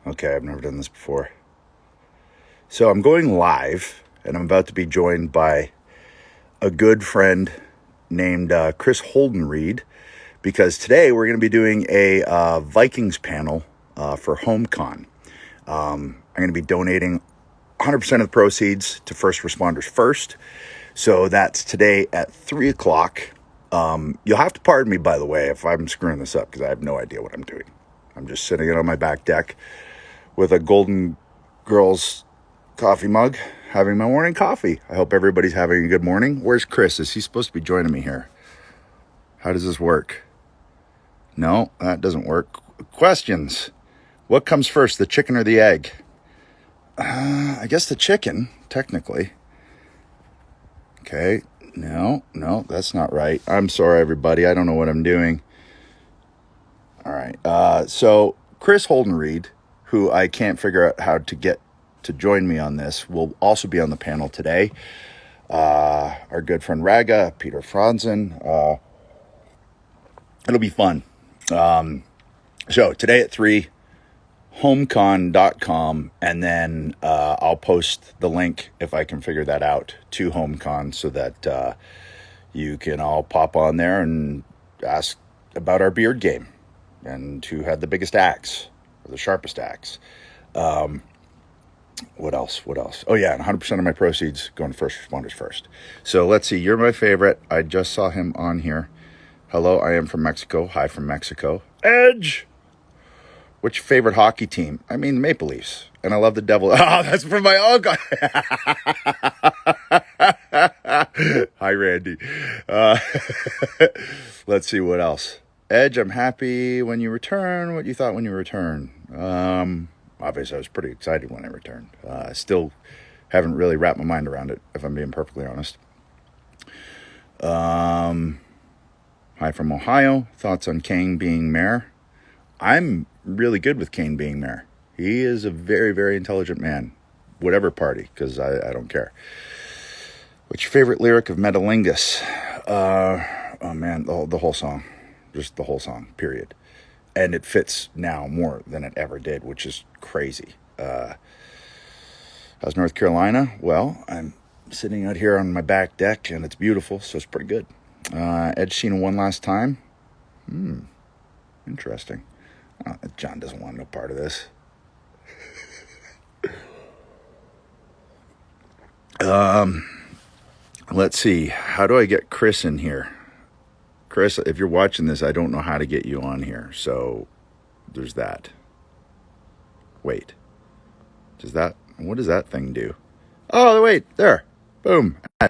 Okay, I've never done this before. So I'm going live, and I'm about to be joined by a good friend named Chris Holdenreed, because today we're going to be doing a Vikings panel for HomeCon. I'm going to be donating 100% of the proceeds to first responders first. So that's today at 3 o'clock. You'll have to pardon me, by the way, if I'm screwing this up, because I have no idea what I'm doing. I'm just sitting on my back deck with a Golden Girls coffee mug, having my morning coffee. I hope everybody's having a good morning. Where's Chris? Is he supposed to be joining me here? How does this work? No, that doesn't work. Questions. What comes first, the chicken or the egg? I guess the chicken, technically. Okay. No, that's not right. I'm sorry, everybody. I don't know what I'm doing. All right. So Chris Holdenreed, who I can't figure out how to get to join me on this, will also be on the panel today. Our good friend Raga, Peter Franzen. It'll be fun. So today at 3, homecon.com, and then I'll post the link, if I can figure that out, to HomeCon, so that you can all pop on there and ask about our beard game and who had the biggest axe or the sharpest axe. What else? Oh, yeah, and 100% of my proceeds going to first responders first. So let's see. You're my favorite. I just saw him on here. Hello, I am from Mexico. Hi from Mexico. Edge! What's your favorite hockey team? I mean, Maple Leafs. And I love the Devil. Oh, that's from my uncle. Hi, Randy. Let's see what else. Edge, I'm happy when you return. What you thought when you returned? Obviously, I was pretty excited when I returned. I still haven't really wrapped my mind around it, if I'm being perfectly honest. Hi from Ohio. Thoughts on Kane being mayor? I'm really good with Kane being mayor. He is a very, very intelligent man. Whatever party, because I don't care. What's your favorite lyric of Metalingus? Oh man, the whole song. Just the whole song, period. And it fits now more than it ever did, which is crazy. How's North Carolina? Well, I'm sitting out here on my back deck, and it's beautiful, so it's pretty good. Edge seen one last time? Interesting. John doesn't want no part of this. Let's see. How do I get Chris in here? Chris, if you're watching this, I don't know how to get you on here. So there's that. Wait. What does that thing do? Oh, wait, there. Boom. I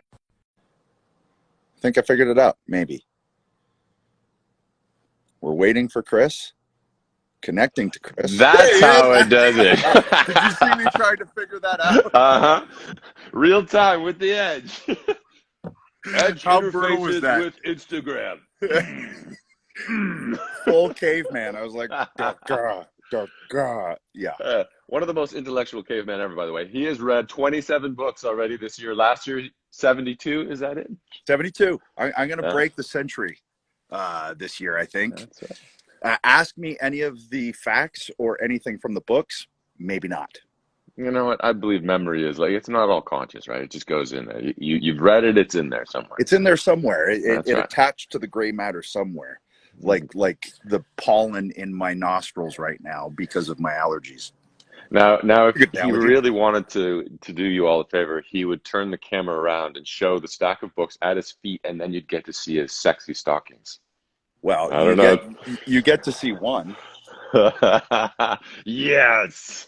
think I figured it out, maybe. We're waiting for Chris. Connecting to Chris. That's how it does it. Did you see me trying to figure that out? Uh-huh. Real time with the Edge. Edge How brutal was interfaces that? with Instagram. Full caveman. I was like, yeah. One of the most intellectual cavemen ever, by the way. He has read 27 books already this year. Last year, 72. Is that it? 72. I'm going to break the century this year, I think. That's right. Ask me any of the facts or anything from the books. Maybe not. You know what? I believe memory is like, it's not all conscious, right? It just goes in there. You've read it, it's in there somewhere. It's in there somewhere. It right. attached to the gray matter somewhere. Like the pollen in my nostrils right now because of my allergies. Now, if he really wanted to do you all a favor, he would turn the camera around and show the stack of books at his feet, and then you'd get to see his sexy stockings. Well, I don't know. You get to see one. Yes.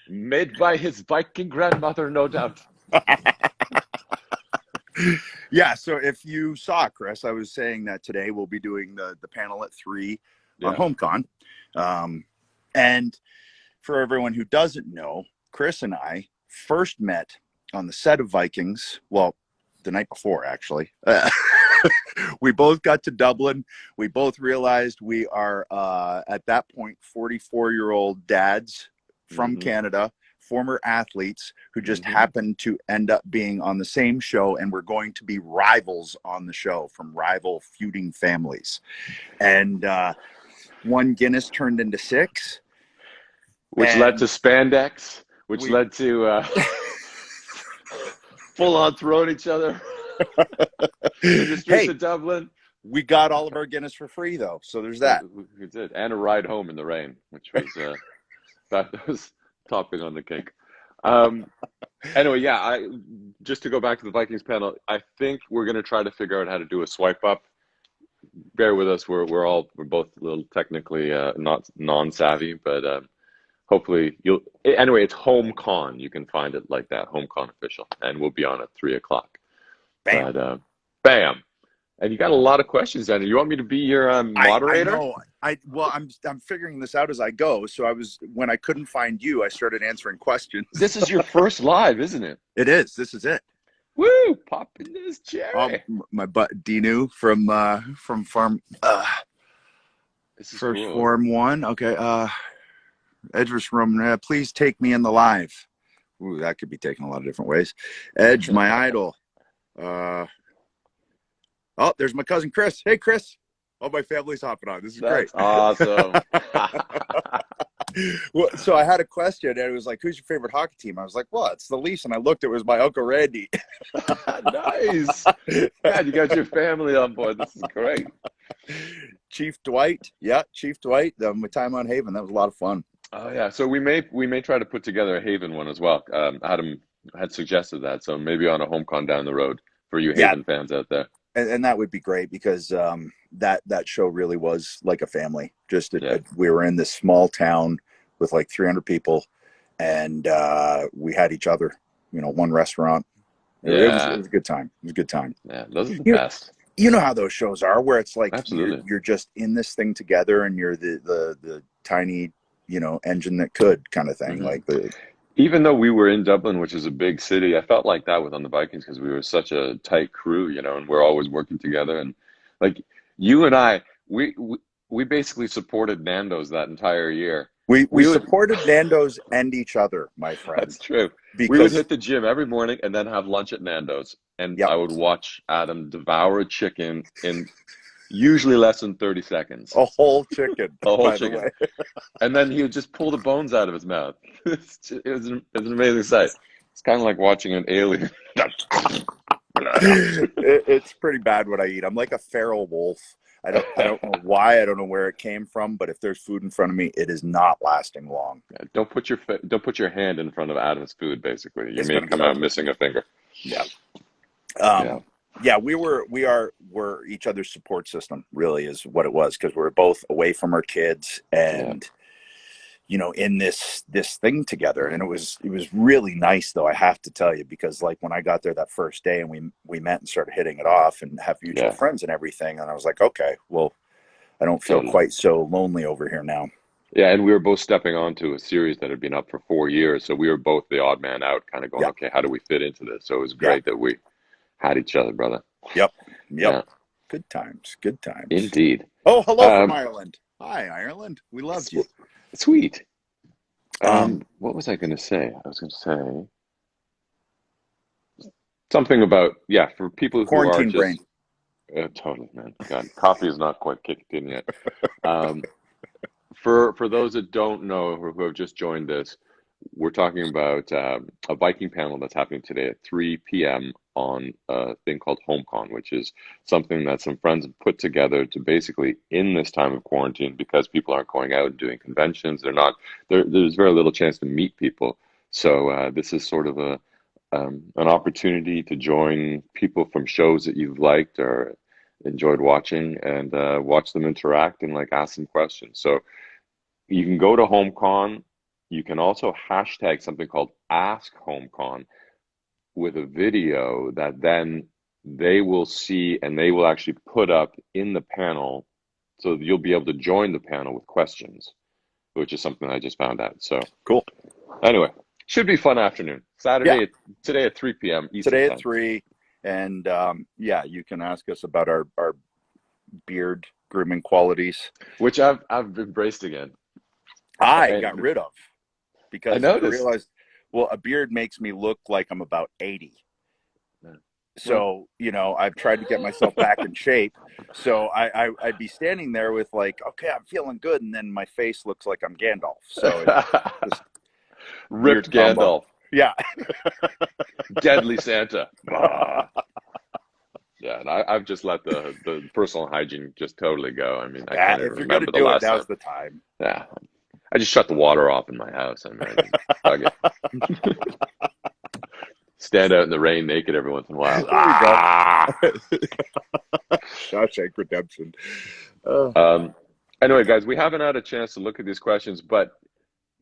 Made by his Viking grandmother, no doubt. Yeah, so if you saw Chris, I was saying that today we'll be doing the panel at 3 on HomeCon. And for everyone who doesn't know, Chris and I first met on the set of Vikings. Well, the night before, actually. We both got to Dublin. We both realized we are, at that point, 44-year-old dads from Canada, former athletes who just happened to end up being on the same show, and we're going to be rivals on the show from rival feuding families. And one Guinness turned into 6. which led to And spandex, which we led to full on throwing each other in the streets hey, of Dublin. we got all of our Guinness for free though, so there's that. We did, and a ride home in the rain, which was that was topping on the cake. Um, anyway, yeah, I just to go back to the Vikings panel, I think we're going to try to figure out how to do a swipe up. Bear with us, we're both a little technically not non-savvy, but hopefully you'll anyway, it's HomeCon. You can find it like that, HomeCon official, and we'll be on at 3 o'clock. Bam. But bam. And you got a lot of questions, Andrew. You want me to be your I moderator? know. I'm figuring this out as I go. So when I couldn't find you, I started answering questions. This is your first live, isn't it? It is. This is it. Woo! Pop in this cherry. My butt Dinu from Farm This is First cool. Form 1. Okay. Edgeratedr Room. Please take me in the live. Ooh, that could be taken a lot of different ways. Edge, my idol. Oh, there's my cousin Chris. Hey, Chris. All my family's hopping on. This is great. That's awesome. Well, so I had a question, and it was like, "Who's your favorite hockey team?" I was like, "Well, it's the Leafs." And I looked; it was my Uncle Randy. Nice. God, you got your family on board. This is great. Chief Dwight. Yeah, Chief Dwight. My time on Haven. That was a lot of fun. Oh yeah. So we may try to put together a Haven one as well. Adam had suggested that, so maybe on a HomeCon down the road for you Haven fans out there. And that would be great because that show really was like a family. We were in this small town with like 300 people, and we had each other. One restaurant. It was a good time. It was a good time. Yeah, those are the best. You know how those shows are, where it's like Absolutely. you're just in this thing together, and you're the tiny engine that could kind of thing. Mm-hmm. Even though we were in Dublin, which is a big city, I felt like that with on the Vikings because we were such a tight crew, and we're always working together. And like you and I, we basically supported Nando's that entire year. We supported Nando's and each other, my friend. That's true. Because we would hit the gym every morning and then have lunch at Nando's, and I would watch Adam devour a chicken in usually less than 30 seconds. A whole chicken. A whole chicken. And then he would just pull the bones out of his mouth. It was an amazing sight. It's kind of like watching an alien. It's pretty bad what I eat. I'm like a feral wolf. I don't know why. I don't know where it came from. But if there's food in front of me, it is not lasting long. Yeah, don't put your hand in front of Adam's food. Basically, you may come out missing a finger. Yeah. We're each other's support system, really, is what it was, because we were both away from our kids and in this thing together. And it was really nice, though, I have to tell you, because like when I got there that first day and we met and started hitting it off and have mutual friends and everything, and I was like, okay, well, I don't feel quite so lonely over here now. Yeah, and we were both stepping onto a series that had been up for 4 years, so we were both the odd man out, kind of going, okay, how do we fit into this? So it was great that we had each other, brother. Yep. Yeah. Good times. Indeed. Oh, hello from Ireland. Hi, Ireland. We loved you. Sweet. What was I going to say? I was going to say something about, for people who quarantine are just... brain. Totally, man. God, coffee is not quite kicked in yet. For those that don't know or who have just joined us, we're talking about a Viking panel that's happening today at 3 p.m. on a thing called HomeCon, which is something that some friends have put together to basically, in this time of quarantine, because people aren't going out and doing conventions, there's very little chance to meet people. So this is sort of an opportunity to join people from shows that you've liked or enjoyed watching and watch them interact and ask them questions. So you can go to HomeCon. You can also hashtag something called Ask HomeCon with a video that then they will see and they will actually put up in the panel, so that you'll be able to join the panel with questions, which is something I just found out. So cool. Anyway, should be fun afternoon. Saturday, today at 3 p.m. Eastern Today time. at 3, and you can ask us about our beard grooming qualities, which I've embraced again. I got rid of. Because I realized, a beard makes me look like I'm about 80. Well, So, you know, I've tried to get myself back in shape. So I'd be standing there with like, okay, I'm feeling good. And then my face looks like I'm Gandalf. So it's just weird ripped combo. Gandalf, Yeah. deadly Santa. Ah. Yeah, and I've just let the personal hygiene just totally go. I mean, I can't even If you're going to remember the do it, last now's time. the time. Yeah, I just shut the water off in my house. I mean, I just fuck it. Stand out in the rain naked every once in a while. There you go. Ah! Shawshank Redemption. Uh, Um, anyway, guys, we haven't had a chance to look at these questions, but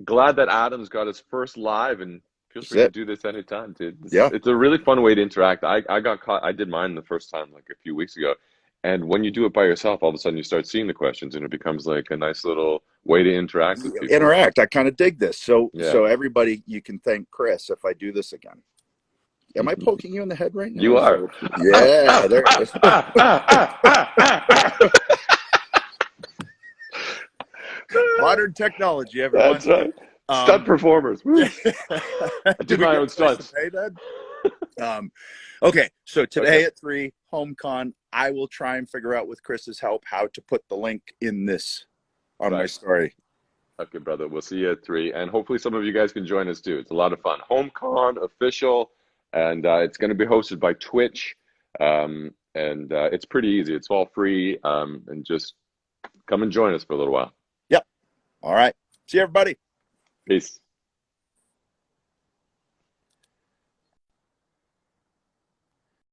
glad that Adam's got his first live, and feel that's free to it. do this anytime, dude. Yeah. It's a really fun way to interact. I got caught. I did mine the first time like a few weeks ago, and when you do it by yourself, all of a sudden you start seeing the questions, and it becomes like a nice little way to interact with people. Interact. I kind of dig this. Yeah, So everybody, you can thank Chris if I do this again. Am I poking you in the head right now? you Is that are. what? Yeah. There. Modern technology, everyone. That's right. Stunt Um, performers. yeah. Woo. I Do did we my get own twice the stunts. pay then? Okay, so Okay. today at 3, HomeCon, I will try and figure out with Chris's help how to put the link in this on my Right. story. Okay, brother. We'll see you at 3, and hopefully some of you guys can join us too. It's a lot of fun. HomeCon official, and it's going to be hosted by Twitch, and it's pretty easy. It's all free, and just come and join us for a little while. Yep. All right. See you, everybody. Peace.